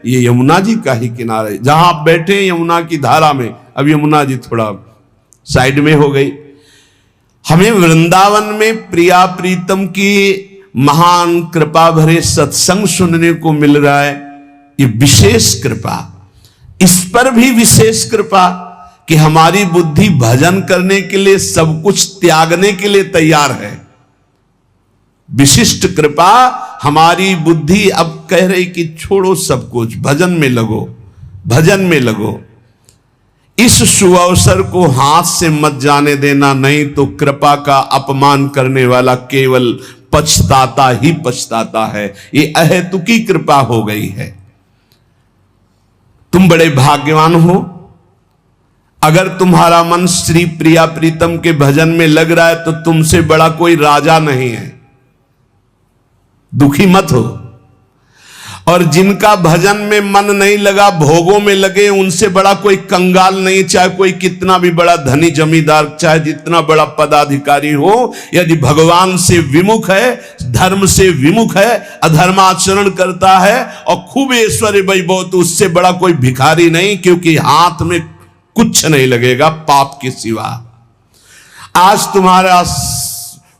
ये यमुना जी का ही किनारा है। जहां आप बैठे यमुना की धारा में, अब यमुना जी थोड़ा साइड में हो गई। हमें वृंदावन में प्रिया प्रीतम की महान कृपा भरे सत्संग सुनने को मिल रहा है। ये विशेष कृपा, इस पर भी विशेष कृपा कि हमारी बुद्धि भजन करने के लिए, सब कुछ त्यागने के लिए तैयार है। विशिष्ट कृपा, हमारी बुद्धि अब कह रही कि छोड़ो सब कुछ, भजन में लगो, भजन में लगो। इस सुअवसर को हाथ से मत जाने देना, नहीं तो कृपा का अपमान करने वाला केवल पछताता ही पछताता है। ये अहेतुकी कृपा हो गई है। तुम बड़े भाग्यवान हो अगर तुम्हारा मन श्री प्रिया प्रीतम के भजन में लग रहा है, तो तुमसे बड़ा कोई राजा नहीं है। दुखी मत हो। और जिनका भजन में मन नहीं लगा, भोगों में लगे, उनसे बड़ा कोई कंगाल नहीं। चाहे कोई कितना भी बड़ा धनी जमींदार, चाहे जितना बड़ा पदाधिकारी हो, यदि भगवान से विमुख है, धर्म से विमुख है, अधर्माचरण करता है और खूब ऐश्वर्य वैभव, तो उससे बड़ा कोई भिखारी नहीं, क्योंकि हाथ में कुछ नहीं लगेगा पाप के सिवा। आज तुम्हारा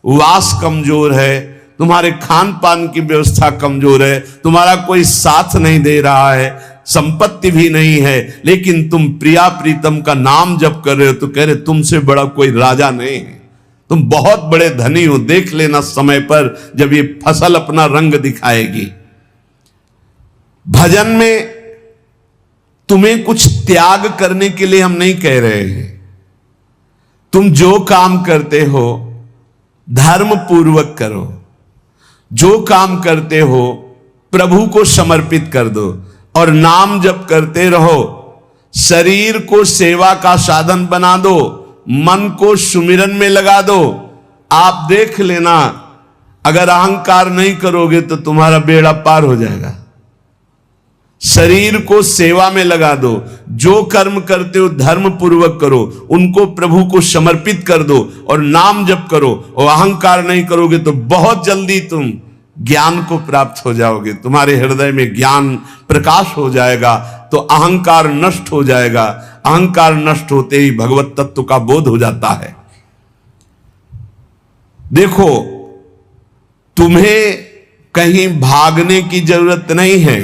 वास कमजोर है, तुम्हारे खान पान की व्यवस्था कमजोर है, तुम्हारा कोई साथ नहीं दे रहा है, संपत्ति भी नहीं है, लेकिन तुम प्रिया प्रीतम का नाम जप कर रहे हो, तो कह रहे तुमसे बड़ा कोई राजा नहीं है, तुम बहुत बड़े धनी हो। देख लेना समय पर जब ये फसल अपना रंग दिखाएगी। भजन में तुम्हें कुछ त्याग करने के लिए हम नहीं कह रहे हैं। तुम जो काम करते हो धर्म पूर्वक करो, जो काम करते हो प्रभु को समर्पित कर दो, और नाम जप करते रहो। शरीर को सेवा का साधन बना दो, मन को सुमिरन में लगा दो। आप देख लेना, अगर अहंकार नहीं करोगे तो तुम्हारा बेड़ा पार हो जाएगा। शरीर को सेवा में लगा दो, जो कर्म करते हो धर्म पूर्वक करो, उनको प्रभु को समर्पित कर दो और नाम जप करो। और अहंकार नहीं करोगे तो बहुत जल्दी तुम ज्ञान को प्राप्त हो जाओगे। तुम्हारे हृदय में ज्ञान प्रकाश हो जाएगा, तो अहंकार नष्ट हो जाएगा। अहंकार नष्ट होते ही भगवत तत्व का बोध हो जाता है। देखो, तुम्हें कहीं भागने की जरूरत नहीं है।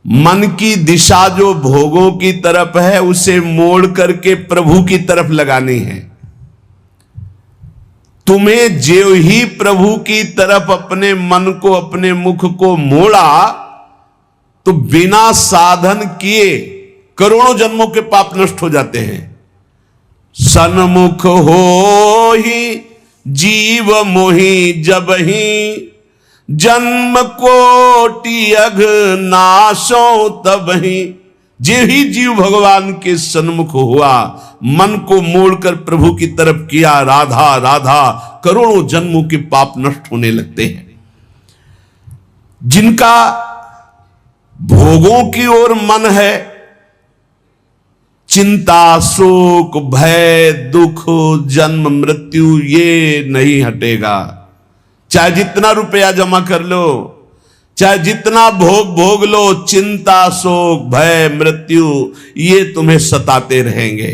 मन की दिशा जो भोगों की तरफ है, उसे मोड़ करके प्रभु की तरफ लगानी है। तुम्हें जो ही प्रभु की तरफ अपने मन को, अपने मुख को मोड़ा, तो बिना साधन किए करोड़ों जन्मों के पाप नष्ट हो जाते हैं। सन्मुख हो ही जीव मोहि जब ही, जन्म कोटि अघ नाशो तब ही। जे ही जीव भगवान के सन्मुख हुआ, मन को मोड़कर प्रभु की तरफ किया, राधा राधा, करोड़ों जन्मों के पाप नष्ट होने लगते हैं। जिनका भोगों की ओर मन है, चिंता, शोक, भय, दुख, जन्म मृत्यु, ये नहीं हटेगा। चाहे जितना रुपया जमा कर लो, चाहे जितना भोग लो, चिंता, शोक, भय, मृत्यु, ये तुम्हें सताते रहेंगे।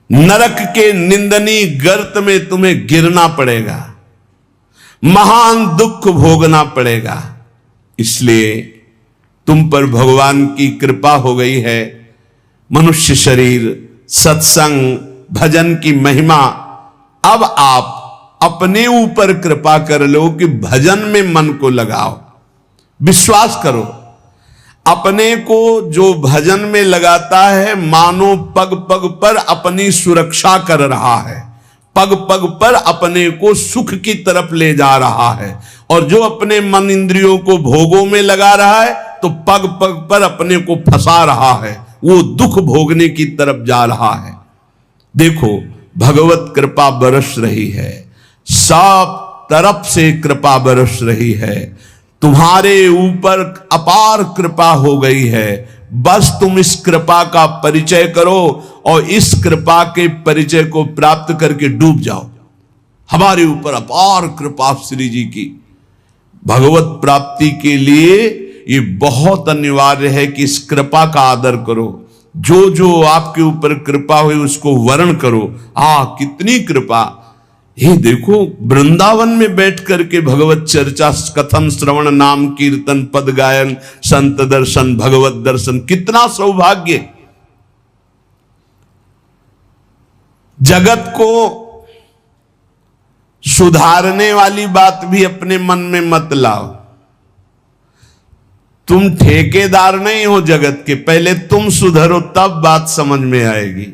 नरक के निंदनीय गर्त में तुम्हें गिरना पड़ेगा, महान दुख भोगना पड़ेगा। इसलिए तुम पर भगवान की कृपा हो गई है। मनुष्य शरीर, सत्संग, भजन की महिमा। अब आप अपने ऊपर कृपा कर लो कि भजन में मन को लगाओ। विश्वास करो, अपने को जो भजन में लगाता है, मानो पग पग पर अपनी सुरक्षा कर रहा है, पग पग पर अपने को सुख की तरफ ले जा रहा है। और जो अपने मन इंद्रियों को भोगों में लगा रहा है, तो पग पग पर अपने को फंसा रहा है, वो दुख भोगने की तरफ जा रहा है। देखो, भगवत कृपा बरस रही है, सब तरफ से कृपा बरस रही है। तुम्हारे ऊपर अपार कृपा हो गई है। बस तुम इस कृपा का परिचय करो और इस कृपा के परिचय को प्राप्त करके डूब जाओ। हमारे ऊपर अपार कृपा श्री जी की। भगवत प्राप्ति के लिए ये बहुत अनिवार्य है कि इस कृपा का आदर करो। जो जो आपके ऊपर कृपा हुई उसको वर्ण करो। कितनी कृपा! ये देखो, वृंदावन में बैठ करके भगवत चर्चा, कथन, श्रवण, नाम कीर्तन, पद गायन, संत दर्शन, भगवत दर्शन, कितना सौभाग्य! जगत को सुधारने वाली बात भी अपने मन में मत लाओ। तुम ठेकेदार नहीं हो जगत के, पहले तुम सुधरो तब बात समझ में आएगी।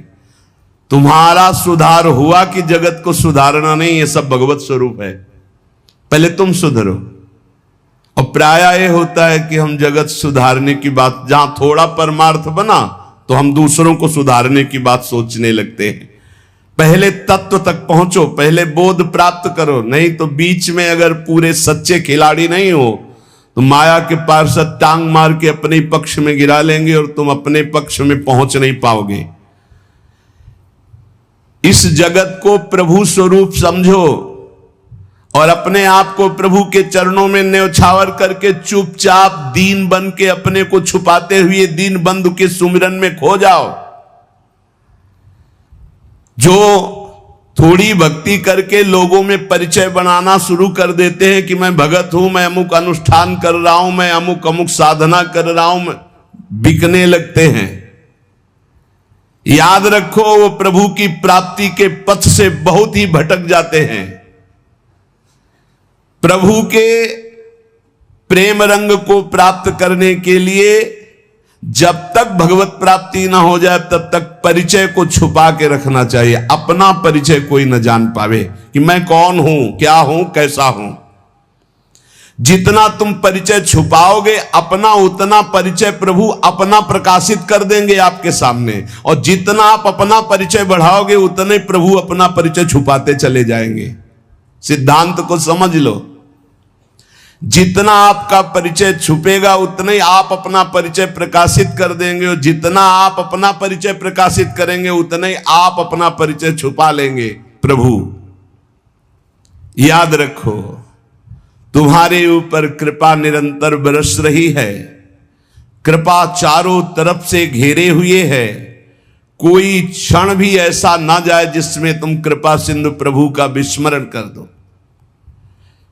तुम्हारा सुधार हुआ कि जगत को सुधारना नहीं, ये सब भगवत स्वरूप है। पहले तुम सुधरो। और प्रायः ये होता है कि हम जगत सुधारने की बात, जहां थोड़ा परमार्थ बना तो हम दूसरों को सुधारने की बात सोचने लगते हैं। पहले तत्व तक पहुंचो, पहले बोध प्राप्त करो, नहीं तो बीच में अगर पूरे सच्चे खिलाड़ी नहीं हो तो माया के पार्षद टांग मार के अपने पक्ष में गिरा लेंगे और तुम अपने पक्ष में पहुंच नहीं पाओगे। इस जगत को प्रभु स्वरूप समझो और अपने आप को प्रभु के चरणों में न्यौछावर करके चुपचाप दीन बन के अपने को छुपाते हुए दीन बंधु के सुमिरन में खो जाओ। जो थोड़ी भक्ति करके लोगों में परिचय बनाना शुरू कर देते हैं कि मैं भगत हूं, मैं अमुक अनुष्ठान कर रहा हूं, मैं अमुक अमुक साधना कर रहा हूं, बिकने लगते हैं। याद रखो, वो प्रभु की प्राप्ति के पथ से बहुत ही भटक जाते हैं। प्रभु के प्रेम रंग को प्राप्त करने के लिए जब तक भगवत प्राप्ति ना हो जाए तब तक परिचय को छुपा के रखना चाहिए। अपना परिचय कोई न जान पावे कि मैं कौन हूं, क्या हूं, कैसा हूं। जितना तुम परिचय छुपाओगे अपना, उतना परिचय प्रभु अपना प्रकाशित कर देंगे आपके सामने। और जितना आप अपना परिचय बढ़ाओगे उतने प्रभु अपना परिचय छुपाते चले जाएंगे। सिद्धांत को समझ लो। जितना आपका परिचय छुपेगा उतना ही आप अपना परिचय प्रकाशित कर देंगे, और जितना आप अपना परिचय प्रकाशित करेंगे उतना ही आप अपना परिचय छुपा लेंगे। प्रभु याद रखो, तुम्हारे ऊपर कृपा निरंतर बरस रही है। कृपा चारों तरफ से घेरे हुए है। कोई क्षण भी ऐसा ना जाए जिसमें तुम कृपा सिंधु प्रभु का विस्मरण कर दो।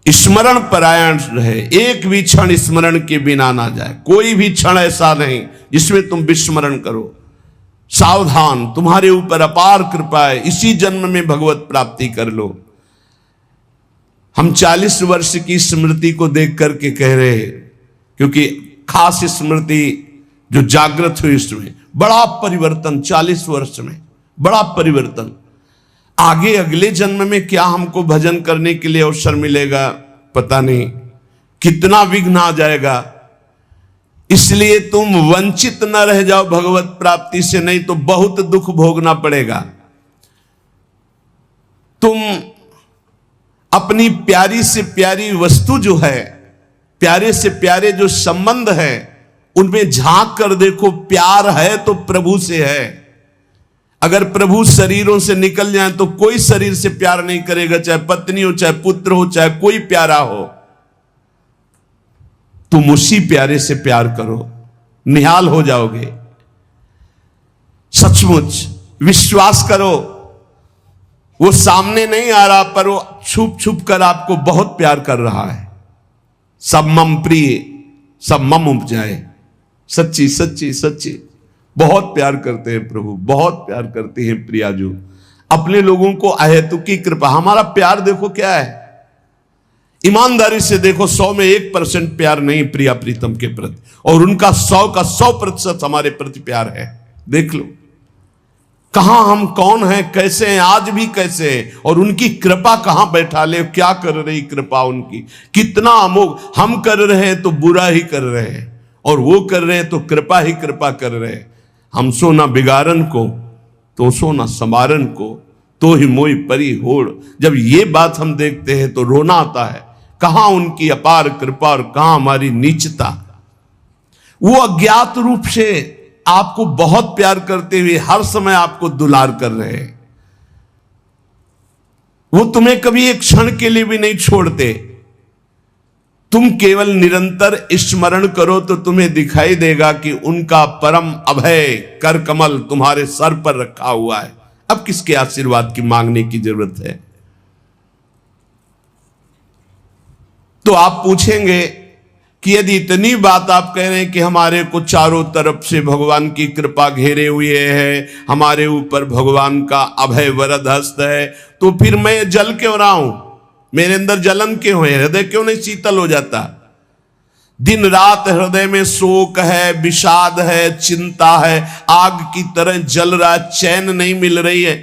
स्मरण परायण रहे, एक भी क्षण स्मरण के बिना ना जाए। कोई भी क्षण ऐसा नहीं जिसमें तुम विस्मरण करो। सावधान, तुम्हारे ऊपर अपार कृपा है, इसी जन्म में भगवत प्राप्ति कर लो। हम 40 वर्ष की स्मृति को देख करके कह रहे हैं, क्योंकि खास स्मृति जो जागृत हुई इसमें बड़ा परिवर्तन, 40 वर्ष में बड़ा परिवर्तन। आगे अगले जन्म में क्या हमको भजन करने के लिए अवसर मिलेगा पता नहीं, कितना विघ्न आ जाएगा। इसलिए तुम वंचित न रह जाओ भगवत प्राप्ति से, नहीं तो बहुत दुख भोगना पड़ेगा। तुम अपनी प्यारी से प्यारी वस्तु जो है, प्यारे से प्यारे जो संबंध है, उनमें झांक कर देखो। प्यार है तो प्रभु से है। अगर प्रभु शरीरों से निकल जाए तो कोई शरीर से प्यार नहीं करेगा, चाहे पत्नी हो, चाहे पुत्र हो, चाहे कोई प्यारा हो। तुम उसी प्यारे से प्यार करो, निहाल हो जाओगे। सचमुच विश्वास करो, वो सामने नहीं आ रहा पर वो छुप छुप कर आपको बहुत प्यार कर रहा है। सब मम प्रिय, सब मम उपजाए। सच्ची सच्ची सच्ची बहुत प्यार करते हैं प्रभु, बहुत प्यार करते हैं प्रियाजू अपने लोगों को। अहेतुकी कृपा, हमारा प्यार देखो क्या है। ईमानदारी से देखो, 100 में 1% प्यार नहीं प्रिया प्रीतम के प्रति, और उनका 100 का 100% हमारे प्रति प्यार है। देख लो कहां हम कौन हैं, कैसे हैं, आज भी कैसे हैं, और उनकी कृपा कहां बैठा ले। क्या कर रही कृपा उनकी, कितना अमोघ। हम कर रहे हैं तो बुरा ही कर रहे हैं, और वो कर रहे हैं तो कृपा ही कृपा कर रहे हैं। हम सो ना बिगाड़न को, तो सो ना समारन को, तो ही मोई परी होड़। जब ये बात हम देखते हैं तो रोना आता है। कहां उनकी अपार कृपा और कहां हमारी नीचता। वो अज्ञात रूप से आपको बहुत प्यार करते हुए हर समय आपको दुलार कर रहे हैं। वो तुम्हें कभी एक क्षण के लिए भी नहीं छोड़ते। तुम केवल निरंतर स्मरण करो तो तुम्हें दिखाई देगा कि उनका परम अभय कर कमल तुम्हारे सर पर रखा हुआ है। अब किसके आशीर्वाद की मांगने की जरूरत है? तो आप पूछेंगे कि यदि इतनी बात आप कह रहे हैं कि हमारे को चारों तरफ से भगवान की कृपा घेरे हुए है, हमारे ऊपर भगवान का अभय वरद हस्त है, तो फिर मैं जल क्यों रहा हूं? मेरे अंदर जलन क्यों है? हृदय क्यों नहीं शीतल हो जाता? दिन रात हृदय में शोक है, विषाद है, चिंता है, आग की तरह जल रहा, चैन नहीं मिल रही है।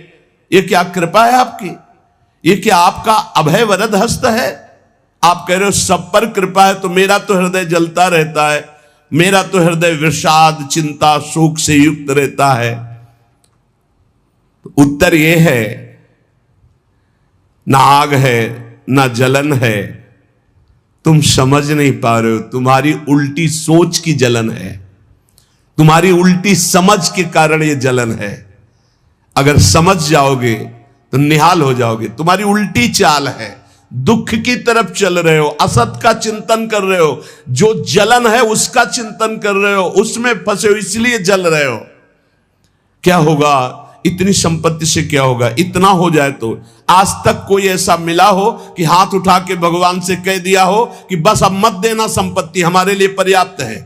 ये क्या कृपा है आपकी? ये क्या आपका अभय वरद हस्त है? आप कह रहे हो सब पर कृपा है, तो मेरा तो हृदय जलता रहता है, मेरा तो हृदय विषाद, चिंता, शोक से युक्त रहता है। तो उत्तर यह है, ना आग है ना जलन है, तुम समझ नहीं पा रहे हो। तुम्हारी उल्टी सोच की जलन है, तुम्हारी उल्टी समझ के कारण यह जलन है। अगर समझ जाओगे तो निहाल हो जाओगे। तुम्हारी उल्टी चाल है, दुख की तरफ चल रहे हो, असत का चिंतन कर रहे हो, जो जलन है उसका चिंतन कर रहे हो, उसमें फंसे हो, इसलिए जल रहे हो। क्या होगा? इतनी संपत्ति से क्या होगा? इतना हो जाए तो आज तक कोई ऐसा मिला हो कि हाथ उठा के भगवान से कह दिया हो कि बस अब मत देना, संपत्ति हमारे लिए पर्याप्त है?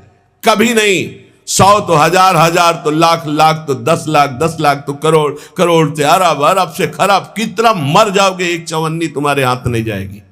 कभी नहीं। 100 तो हजार, हजार तो लाख, लाख तो 10 लाख, 10 लाख तो करोड़, करोड़ से अरब, अरब से खरब। कितना मर जाओगे, एक चवन्नी तुम्हारे हाथ नहीं जाएगी,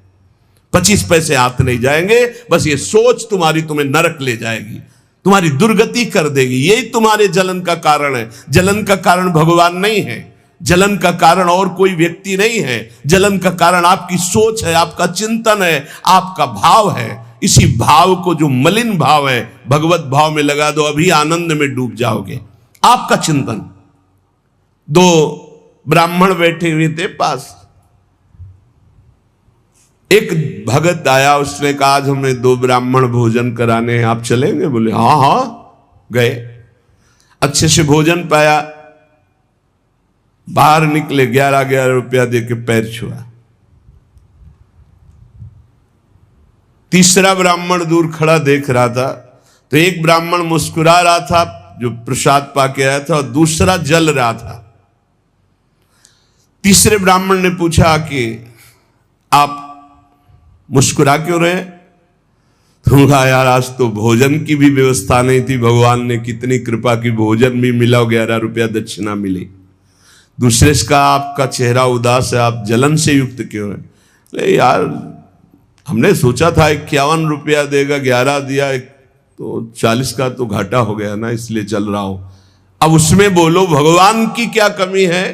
25 पैसे हाथ नहीं जाएंगे। बस ये सोच तुम्हारी तुम्हें नरक ले जाएगी, तुम्हारी दुर्गति कर देगी। यही तुम्हारे जलन का कारण है। जलन का कारण भगवान नहीं है, जलन का कारण और कोई व्यक्ति नहीं है। जलन का कारण आपकी सोच है, आपका चिंतन है, आपका भाव है। इसी भाव को, जो मलिन भाव है, भगवत भाव में लगा दो, अभी आनंद में डूब जाओगे। आपका चिंतन। 2 ब्राह्मण बैठे हुए थे पास, एक भगत आया, उसने कहा आज हमें 2 ब्राह्मण भोजन कराने हैं, आप चलेंगे? बोले हाँ हाँ। गए, अच्छे से भोजन पाया, बाहर निकले, 11-11 रुपया दे के पैर छुआ। तीसरा ब्राह्मण दूर खड़ा देख रहा था, तो एक ब्राह्मण मुस्कुरा रहा था जो प्रसाद पाके आया था, और दूसरा जल रहा था। तीसरे ब्राह्मण ने पूछा कि आप मुस्कुरा क्यों रहे? तो कहा यार आज तो भोजन की भी व्यवस्था नहीं थी, भगवान ने कितनी कृपा की, भोजन भी मिला, 11 रुपया दक्षिणा मिली। दूसरे का आपका चेहरा उदास है, आप जलन से युक्त क्यों है? अरे यार हमने सोचा था 51 रुपया देगा, 11 दिया, तो 40 का तो घाटा हो गया ना, इसलिए चल रहा हूं। अब उसमें बोलो भगवान की क्या कमी है?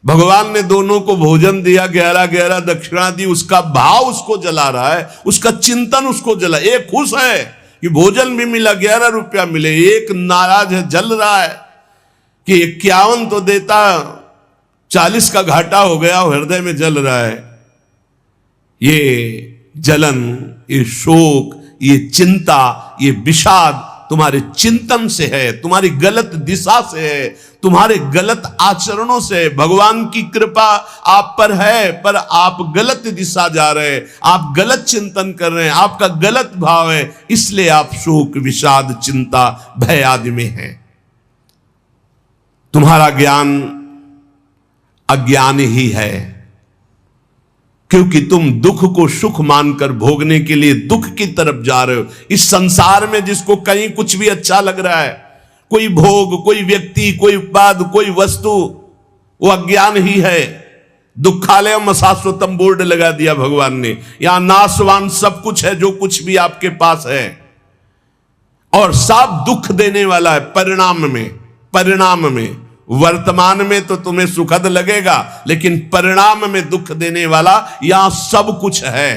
भगवान ने दोनों को भोजन दिया, 11-11 दक्षिणा दी, उसका भाव उसको जला रहा है, उसका चिंतन उसको जला। एक खुश है कि भोजन भी मिला, 11 रुपया मिले, एक नाराज है, जल रहा है कि 51 तो देता, 40 का घाटा हो गया, हृदय में जल रहा है। ये जलन, ये शोक, ये चिंता, ये विषाद तुम्हारे चिंतन से है, तुम्हारी गलत दिशा से है, तुम्हारे गलत आचरणों से। भगवान की कृपा आप पर है, पर आप गलत दिशा जा रहे हैं, आप गलत चिंतन कर रहे हैं, आपका गलत भाव है, इसलिए आप शोक, विषाद, चिंता, भय आदि में हैं। तुम्हारा ज्ञान अज्ञान ही है, क्योंकि तुम दुख को सुख मानकर भोगने के लिए दुख की तरफ जा रहे हो। इस संसार में जिसको कहीं कुछ भी अच्छा लग रहा है, कोई भोग, कोई व्यक्ति, कोई उत्पाद, कोई वस्तु, वो अज्ञान ही है। दुखालय शाश्वतम बोर्ड लगा दिया भगवान ने, यहां नाशवान सब कुछ है जो कुछ भी आपके पास है, और सब दुख देने वाला है परिणाम में। वर्तमान में तो तुम्हें सुखद लगेगा, लेकिन परिणाम में दुख देने वाला यहां सब कुछ है।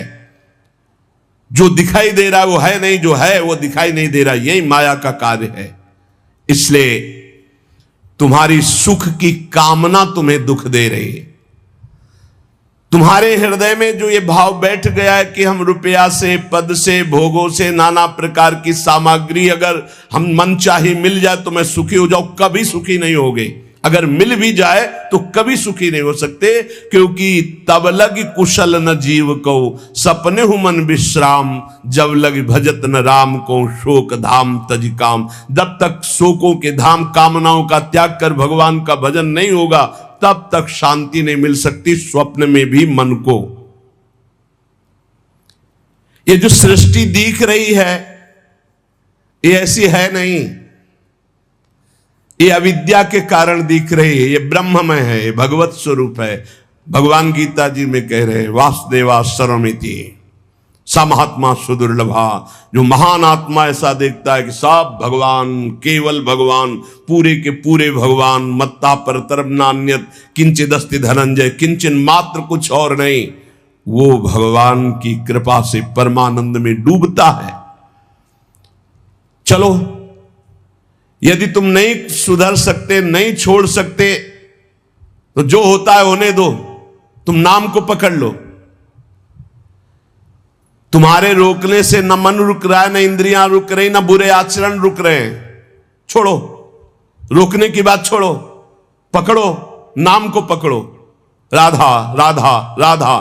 जो दिखाई दे रहा है वो है नहीं, जो है वो दिखाई नहीं दे रहा। यही माया का कार्य है। इसलिए तुम्हारी सुख की कामना तुम्हें दुख दे रही है। तुम्हारे हृदय में जो ये भाव बैठ गया है कि हम रुपया से, पद से, भोगों से, नाना प्रकार की सामग्री अगर हम मन चाही मिल जाए तो मैं सुखी हो जाऊं, कभी सुखी नहीं होगे। अगर मिल भी जाए तो कभी सुखी नहीं हो सकते, क्योंकि तब लग कुशल न जीव को सपने हु मन विश्राम, जब लग भजत न राम को शोक धाम तज काम। जब तक शोकों के धाम कामनाओं का त्याग कर भगवान का भजन नहीं होगा तब तक शांति नहीं मिल सकती स्वप्न में भी मन को। ये जो सृष्टि दिख रही है ये ऐसी है नहीं, ये अविद्या के कारण दिख रही है, ये ब्रह्ममय है, ये भगवत स्वरूप है। भगवान गीता जी में कह रहे हैं वासुदेवा सर्वमिति स महात्मा सुदुर्लभा। जो महान आत्मा ऐसा देखता है कि सब भगवान, केवल भगवान, पूरे के पूरे भगवान, मत्ता परतरम नान्यत किंचिदस्ति धनंजय, किंचन मात्र कुछ और नहीं, वो भगवान की कृपा से परमानंद में डूबता है। चलो, यदि तुम नहीं सुधर सकते, नहीं छोड़ सकते, तो जो होता है होने दो, तुम नाम को पकड़ लो। तुम्हारे रोकने से न मन रुक रहा है, न इंद्रियां रुक रही, न बुरे आचरण रुक रहे हैं। छोड़ो, रोकने की बात छोड़ो, पकड़ो, नाम को पकड़ो। राधा राधा राधा।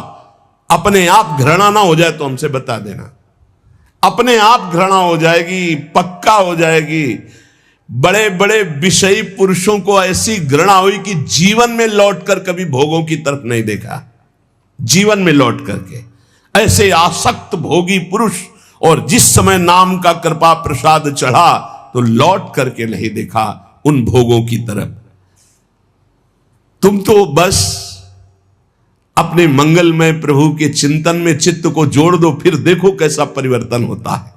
अपने आप घृणा ना हो जाए तो हमसे बता देना, अपने आप घृणा हो जाएगी, पक्का हो जाएगी। बड़े बड़े विषयी पुरुषों को ऐसी घृणा हुई कि जीवन में लौटकर कभी भोगों की तरफ नहीं देखा, जीवन में लौट करके ऐसे आसक्त भोगी पुरुष, और जिस समय नाम का कृपा प्रसाद चढ़ा तो लौट करके नहीं देखा उन भोगों की तरफ। तुम तो बस अपने मंगलमय प्रभु के चिंतन में चित्त को जोड़ दो, फिर देखो कैसा परिवर्तन होता है।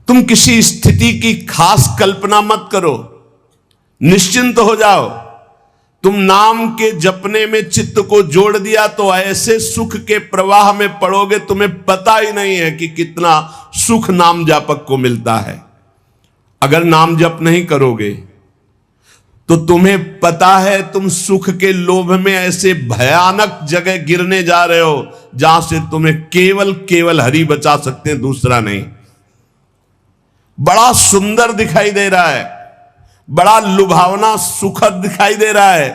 तुम किसी स्थिति की खास कल्पना मत करो, निश्चिंत हो जाओ। तुम नाम के जपने में चित्त को जोड़ दिया तो ऐसे सुख के प्रवाह में पड़ोगे, तुम्हें पता ही नहीं है कि कितना सुख नाम जापक को मिलता है। अगर नाम जप नहीं करोगे तो तुम्हें पता है तुम सुख के लोभ में ऐसे भयानक जगह गिरने जा रहे हो जहां से तुम्हें केवल केवल हरि बचा सकते हैं, दूसरा नहीं। बड़ा सुंदर दिखाई दे रहा है, बड़ा लुभावना सुखद दिखाई दे रहा है,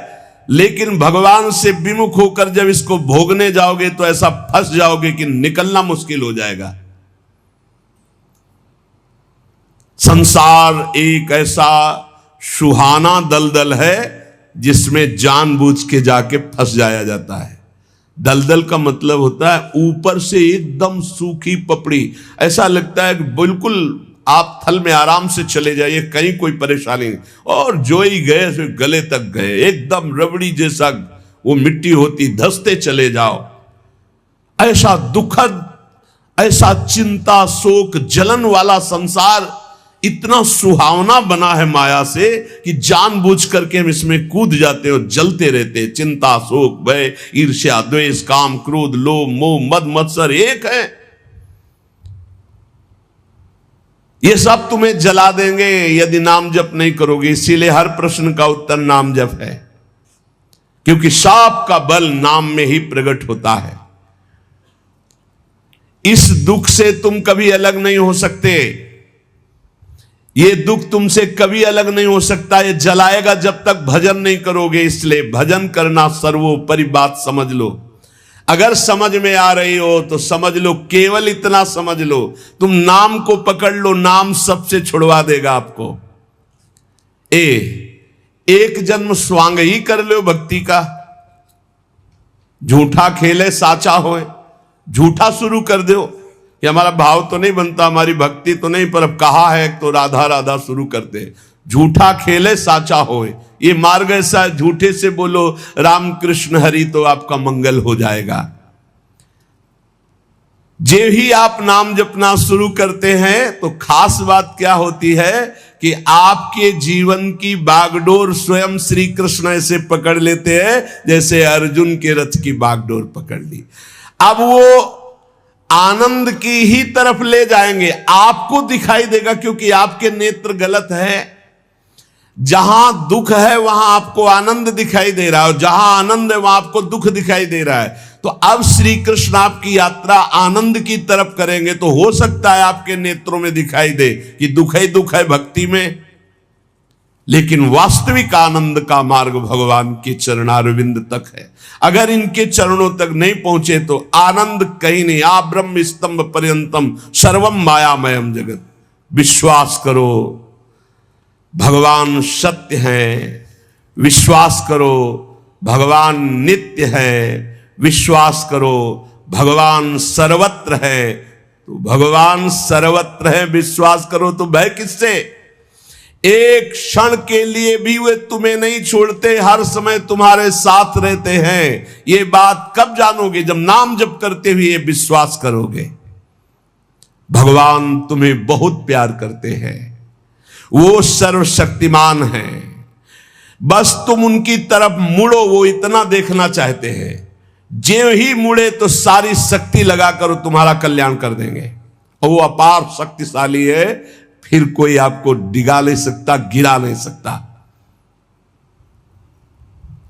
लेकिन भगवान से विमुख होकर जब इसको भोगने जाओगे तो ऐसा फंस जाओगे कि निकलना मुश्किल हो जाएगा। संसार एक ऐसा सुहाना दलदल है जिसमें जानबूझ के जाके फंस जाया जाता है। दलदल का मतलब होता है ऊपर से एकदम सूखी पपड़ी, ऐसा लगता है कि बिल्कुल आप थल में आराम से चले जाइए, कहीं कोई परेशानी नहीं, और जो ही गए सो गले तक गए, एकदम रबड़ी जैसा वो मिट्टी होती, धंसते चले जाओ। ऐसा दुखद, ऐसा चिंता शोक जलन वाला संसार इतना सुहावना बना है माया से कि जानबूझ करके हम इसमें कूद जाते और जलते रहते। चिंता शोक भय ईर्ष्या द्वेष काम क्रोध लोभ मोह मद मत्सर एक है, ये सब तुम्हें जला देंगे यदि नाम जप नहीं करोगे। इसीलिए हर प्रश्न का उत्तर नाम जप है, क्योंकि सब का बल नाम में ही प्रकट होता है। इस दुख से तुम कभी अलग नहीं हो सकते, ये दुख तुमसे कभी अलग नहीं हो सकता, ये जलाएगा जब तक भजन नहीं करोगे। इसलिए भजन करना सर्वोपरि बात समझ लो। अगर समझ में आ रही हो तो समझ लो, केवल इतना समझ लो, तुम नाम को पकड़ लो, नाम सबसे छुड़वा देगा आपको। एक जन्म स्वांग ही कर लो भक्ति का, झूठा खेले साचा होए, झूठा शुरू कर दो कि हमारा भाव तो नहीं बनता, हमारी भक्ति तो नहीं, पर अब कहा है तो राधा राधा शुरू करते। झूठा खेले साचा होए, ये मार्ग ऐसा है, झूठे से बोलो राम कृष्ण हरि तो आपका मंगल हो जाएगा। जे ही आप नाम जपना शुरू करते हैं तो खास बात क्या होती है कि आपके जीवन की बागडोर स्वयं श्री कृष्ण ऐसे पकड़ लेते हैं जैसे अर्जुन के रथ की बागडोर पकड़ ली। अब वो आनंद की ही तरफ ले जाएंगे, आपको दिखाई देगा क्योंकि आपके नेत्र गलत है। जहां दुख है वहां आपको आनंद दिखाई दे रहा है, और जहां आनंद है वहां आपको दुख दिखाई दे रहा है। तो अब श्री कृष्ण आपकी यात्रा आनंद की तरफ करेंगे तो हो सकता है आपके नेत्रों में दिखाई दे कि दुख ही दुख है भक्ति में, लेकिन वास्तविक आनंद का मार्ग भगवान के चरणारविंद तक है। अगर इनके चरणों तक नहीं पहुंचे तो आनंद कहीं नहीं। आ ब्रह्म स्तंभ पर्यंतम सर्वम मायामयम जगत। विश्वास करो भगवान सत्य है, विश्वास करो भगवान नित्य है, विश्वास करो भगवान सर्वत्र है। तो भगवान सर्वत्र है, विश्वास करो तो भय किससे? एक क्षण के लिए भी वे तुम्हें नहीं छोड़ते, हर समय तुम्हारे साथ रहते हैं। ये बात कब जानोगे? जब नाम जप करते हुए विश्वास करोगे। भगवान तुम्हें बहुत प्यार करते हैं, वो सर्वशक्तिमान हैं। बस तुम उनकी तरफ मुड़ो, वो इतना देखना चाहते हैं। जो ही मुड़े तो सारी शक्ति लगाकर तुम्हारा कल्याण कर देंगे। और वो अपार शक्तिशाली है, फिर कोई आपको डिगा नहीं सकता, गिरा नहीं सकता।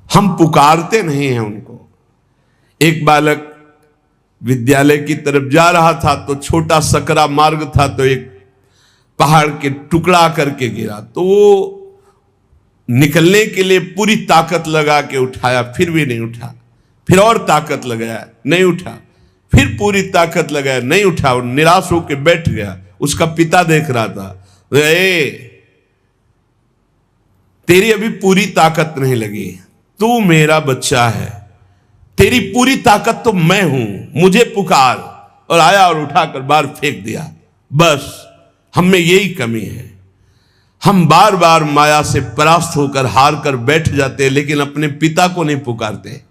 हम पुकारते नहीं हैं उनको। एक बालक विद्यालय की तरफ जा रहा था तो छोटा सकरा मार्ग था, तो एक पहाड़ के टुकड़ा करके गिरा। तो वो निकलने के लिए पूरी ताकत लगा के उठाया, फिर भी नहीं उठा। फिर और ताकत लगाया, नहीं उठा। फिर पूरी ताकत लगाया, नहीं उठा। और निराश होकर बैठ गया। उसका पिता देख रहा था, तेरी अभी पूरी ताकत नहीं लगी, तू मेरा बच्चा है, तेरी पूरी ताकत तो मैं हूं, मुझे पुकार। और आया और उठाकर बाहर फेंक दिया। बस हम में यही कमी है। हम बार बार माया से परास्त होकर हार कर बैठ जाते हैं, लेकिन अपने पिता को नहीं पुकारते।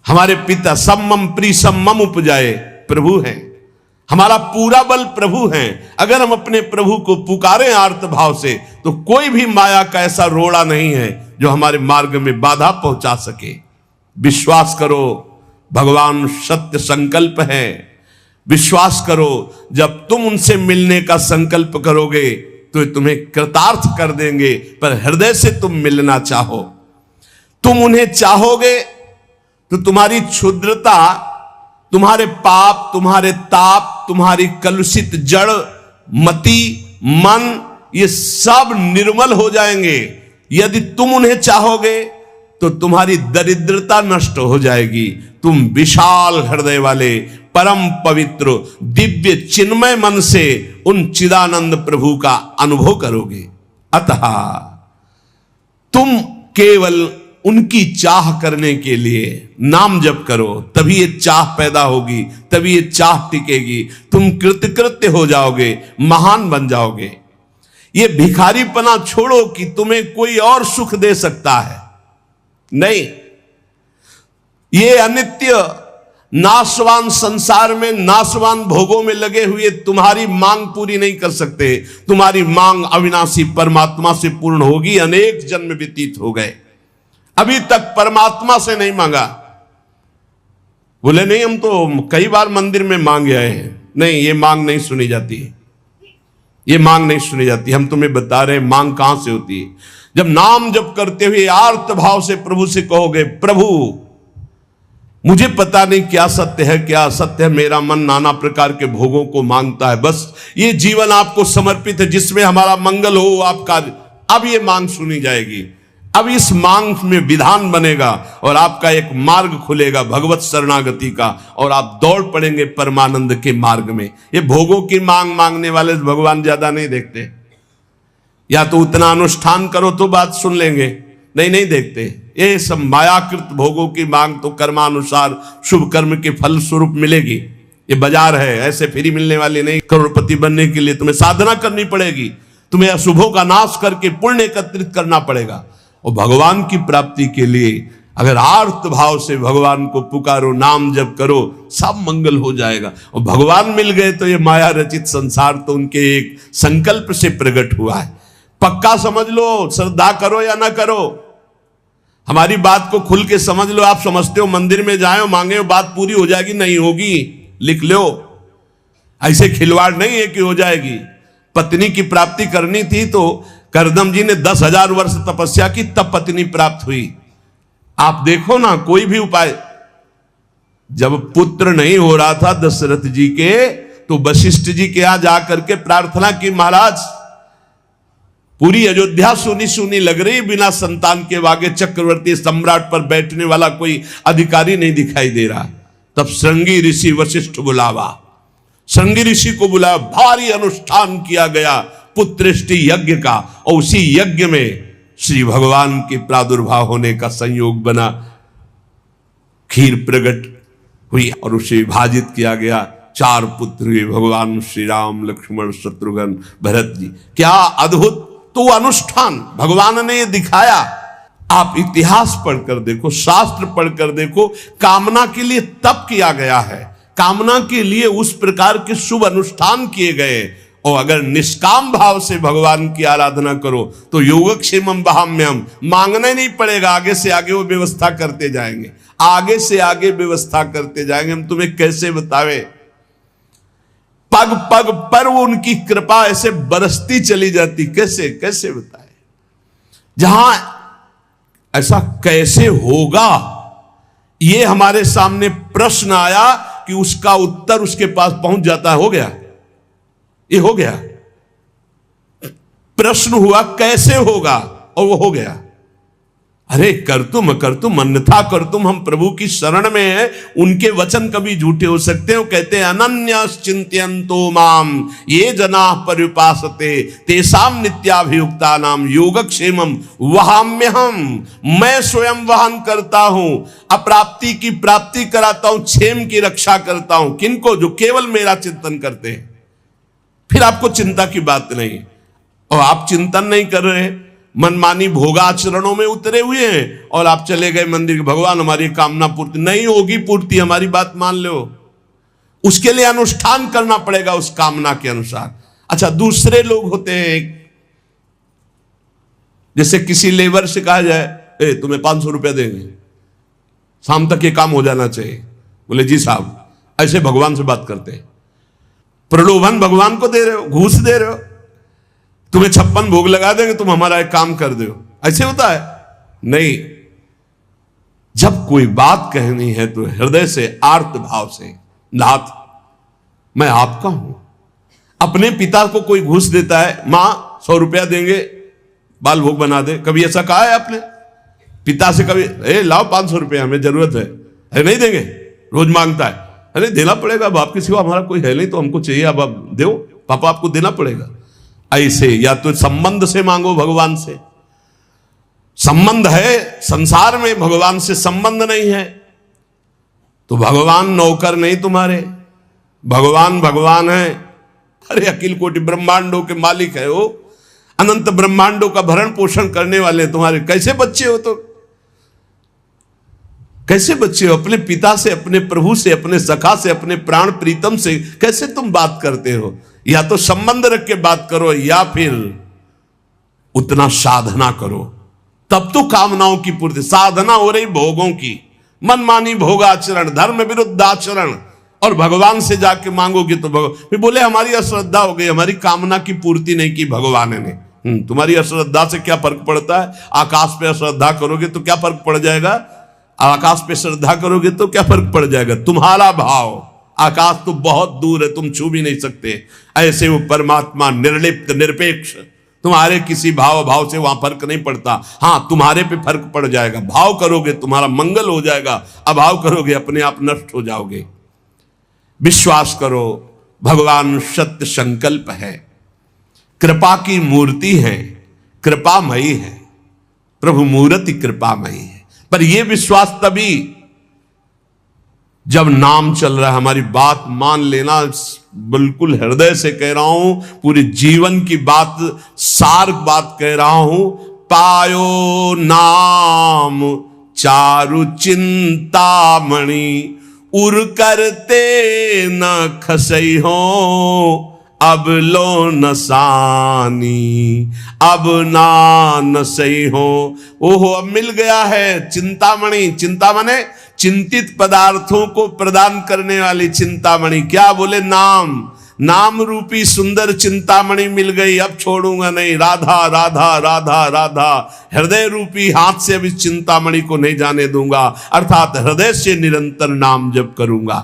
हमारे पिता सम्मम प्री सम्मम उपजाए प्रभु हैं। हमारा पूरा बल प्रभु हैं। अगर हम अपने प्रभु को पुकारें आर्त भाव से, तो कोई भी माया का ऐसा रोड़ा नहीं है जो हमारे मार्ग में बाधा पहुंचा सके। विश्वास करो भगवान सत्य संकल्प है। विश्वास करो जब तुम उनसे मिलने का संकल्प करोगे तो तुम्हें कृतार्थ कर देंगे। पर हृदय से तुम मिलना चाहो, तुम उन्हें चाहोगे तो तुम्हारी क्षुद्रता, तुम्हारे पाप, तुम्हारे ताप, तुम्हारी कलुषित जड़ मति मन, ये सब निर्मल हो जाएंगे। यदि तुम उन्हें चाहोगे तो तुम्हारी दरिद्रता नष्ट हो जाएगी। तुम विशाल हृदय वाले परम पवित्र दिव्य चिन्मय मन से उन चिदानंद प्रभु का अनुभव करोगे। अतः तुम केवल उनकी चाह करने के लिए नाम जप करो, तभी ये चाह पैदा होगी, तभी ये चाह टिकेगी। तुम कृतकृत्य हो जाओगे, महान बन जाओगे। ये भिखारीपना छोड़ो कि तुम्हें कोई और सुख दे सकता है, नहीं। ये अनित्य नाशवान संसार में, नाशवान भोगों में लगे हुए तुम्हारी मांग पूरी नहीं कर सकते। तुम्हारी मांग अविनाशी परमात्मा से पूर्ण होगी। अनेक जन्म व्यतीत हो गए, अभी तक परमात्मा से नहीं मांगा। बोले नहीं, हम तो कई बार मंदिर में मांग आए हैं। नहीं, ये मांग नहीं सुनी जाती, ये मांग नहीं सुनी जाती। हम तुम्हें बता रहे हैं मांग कहां से होती है। जब नाम जप करते हुए आर्त भाव से प्रभु से कहोगे, प्रभु मुझे पता नहीं क्या सत्य है क्या असत्य है, मेरा मन नाना प्रकार के भोगों को मांगता है, बस ये जीवन आपको समर्पित है, जिसमें हमारा मंगल हो आपका। अब ये मांग सुनी जाएगी। अब इस मांग में विधान बनेगा और आपका एक मार्ग खुलेगा भगवत शरणागति का, और आप दौड़ पड़ेंगे परमानंद के मार्ग में। ये भोगों की मांग मांगने वाले भगवान ज्यादा नहीं देखते। या तो उतना अनुष्ठान करो तो बात सुन लेंगे, नहीं देखते। ये सब मायाकृत भोगों की मांग तो कर्मानुसार शुभ कर्म के फल स्वरूप मिलेगी। ये बाजार है, ऐसे फ्री मिलने वाली नहीं। करोड़पति बनने के लिए तुम्हें साधना करनी पड़ेगी, तुम्हें अशुभों का नाश करके पुण्य एकत्रित करना पड़ेगा। और भगवान की प्राप्ति के लिए अगर आर्त भाव से भगवान को पुकारो, नाम जप करो, सब मंगल हो जाएगा। और भगवान मिल गए तो ये माया रचित संसार तो उनके एक संकल्प से प्रकट हुआ है। पक्का समझ लो, श्रद्धा करो या ना करो, हमारी बात को खुल के समझ लो। आप समझते हो मंदिर में जाए मांगे बात पूरी हो जाएगी, नहीं होगी, लिख लो। ऐसे खिलवाड़ नहीं है कि हो जाएगी। पत्नी की प्राप्ति करनी थी तो करदम जी ने 10,000 वर्ष तपस्या की, तब पत्नी प्राप्त हुई। आप देखो ना, कोई भी उपाय। जब पुत्र नहीं हो रहा था दशरथ जी के, तो वशिष्ठ जी के यहां जाकर के प्रार्थना की, महाराज पूरी अयोध्या सुनी सुनी लग रही, बिना संतान के आगे चक्रवर्ती सम्राट पर बैठने वाला कोई अधिकारी नहीं दिखाई दे रहा। तब श्रृंगी ऋषि वशिष्ठ बुलावा, श्रृंगी ऋषि को बुलाया, भारी अनुष्ठान किया गया पुत्रेष्टि यज्ञ का, और उसी यज्ञ में श्री भगवान के प्रादुर्भाव होने का संयोग बना। खीर प्रकट हुई और उसे विभाजित किया गया। 4 पुत्र हुए, भगवान श्री राम, लक्ष्मण, शत्रुघ्न, भरत जी। क्या अद्भुत तो अनुष्ठान भगवान ने ये दिखाया। आप इतिहास पढ़कर देखो, शास्त्र पढ़कर देखो, कामना के लिए तप किया गया है, कामना के लिए उस प्रकार के शुभ अनुष्ठान किए गए। और अगर निष्काम भाव से भगवान की आराधना करो तो योगक्षेमम वहाम्यम, मांगना ही नहीं पड़ेगा, आगे से आगे वो व्यवस्था करते जाएंगे, आगे से आगे व्यवस्था करते जाएंगे। हम तुम्हें कैसे बतावे, पग पग पर वो उनकी कृपा ऐसे बरसती चली जाती, कैसे कैसे बताए। जहां ऐसा कैसे होगा, ये हमारे सामने प्रश्न आया कि उसका उत्तर उसके पास पहुंच जाता है। हो गया, ये हो गया। प्रश्न हुआ कैसे होगा, और वो हो गया। अरे कर तुम अन्यथा कर तुम, हम प्रभु की शरण में हैं, उनके वचन कभी झूठे हो सकते हैं। वो कहते हैं अनन्यश्चिन्तयन्तो माम ये जना पर्युपासते तेषाम नित्याभियुक्ता नाम योगक्षेमम वहाम्यहम, मैं स्वयं वहन करता हूं, अप्राप्ति की प्राप्ति कराता हूं, क्षेम की रक्षा करता हूं। किनको? जो केवल मेरा चिंतन करते हैं। फिर आपको चिंता की बात नहीं, और आप चिंतन नहीं कर रहे, मनमानी भोगाचरणों में उतरे हुए हैं, और आप चले गए मंदिर, भगवान हमारी कामना पूर्ति नहीं होगी, पूर्ति हमारी बात मान लो, उसके लिए अनुष्ठान करना पड़ेगा उस कामना के अनुसार। अच्छा, दूसरे लोग होते हैं, जैसे किसी लेबर से कहा जाए तुम्हें 500 रुपया देंगे, शाम तक ये काम हो जाना चाहिए। बोले जी साहब, ऐसे भगवान से बात करते हैं। प्रलोभन भगवान को दे रहे हो, घूस दे रहे हो, तुम्हें 56 भोग लगा देंगे, तुम हमारा एक काम कर दो, ऐसे होता है? नहीं। जब कोई बात कहनी है तो हृदय से, आर्त भाव से, नाथ मैं आपका हूं। अपने पिता को कोई घूस देता है, मां 100 रुपया देंगे बाल भोग बना दे, कभी ऐसा कहा है आपने पिता से? कभी लाओ 500 रुपया, हमें जरूरत है, अरे नहीं देंगे, रोज मांगता है, अरे देना पड़ेगा, बाप के सिवा हमारा कोई है नहीं, तो हमको चाहिए, अब आप दो, पापा आपको देना पड़ेगा। ऐसे या तो संबंध से मांगो, भगवान से संबंध है, संसार में भगवान से संबंध नहीं है, तो भगवान नौकर नहीं तुम्हारे, भगवान भगवान है। अरे अखिल कोटि ब्रह्मांडों के मालिक है वो, अनंत ब्रह्मांडों का भरण पोषण करने वाले तुम्हारे कैसे बच्चे हो? तो कैसे बच्चे हो? अपने पिता से, अपने प्रभु से, अपने सखा से, अपने प्राण प्रीतम से कैसे तुम बात करते हो? या तो संबंध रख के बात करो, या फिर उतना साधना करो, तब तो कामनाओं की पूर्ति। साधना हो रही भोगों की, मनमानी भोगाचरण, धर्म विरुद्ध आचरण, और भगवान से जाके मांगोगे तो भगवान फिर बोले हमारी अश्रद्धा हो गई, हमारी कामना की पूर्ति नहीं की भगवान ने। तुम्हारी अश्रद्धा से क्या फर्क पड़ता है? आकाश पे अश्रद्धा करोगे तो क्या फर्क पड़ जाएगा? आकाश पे श्रद्धा करोगे तो क्या फर्क पड़ जाएगा? तुम्हारा भाव, आकाश तो बहुत दूर है, तुम छू भी नहीं सकते। ऐसे वो परमात्मा निर्लिप्त, निरपेक्ष, तुम्हारे किसी भाव से वहां फर्क नहीं पड़ता। हाँ, तुम्हारे पे फर्क पड़ जाएगा। भाव करोगे तुम्हारा मंगल हो जाएगा, अभाव करोगे अपने आप नष्ट हो जाओगे। विश्वास करो, भगवान सत्य संकल्प है, कृपा की मूर्ति है, कृपामयी है, प्रभु मूर्ति कृपामयी है। पर यह विश्वास तभी जब नाम चल रहा है। हमारी बात मान लेना, बिल्कुल हृदय से कह रहा हूं, पूरे जीवन की बात, सार बात कह रहा हूं। पायो नाम चारु चिंतामणि, उर करते न खसई हो, अब लो नसानी, अब ना नसई हो। ओहो, अब मिल गया है चिंतामणि। चिंता माने चिंतित पदार्थों को प्रदान करने वाली चिंतामणि। क्या बोले? नाम, नाम रूपी सुंदर चिंतामणि मिल गई, अब छोड़ूंगा नहीं। राधा राधा राधा राधा, हृदय रूपी हाथ से अब इस चिंतामणि को नहीं जाने दूंगा, अर्थात हृदय से निरंतर नाम जप करूंगा।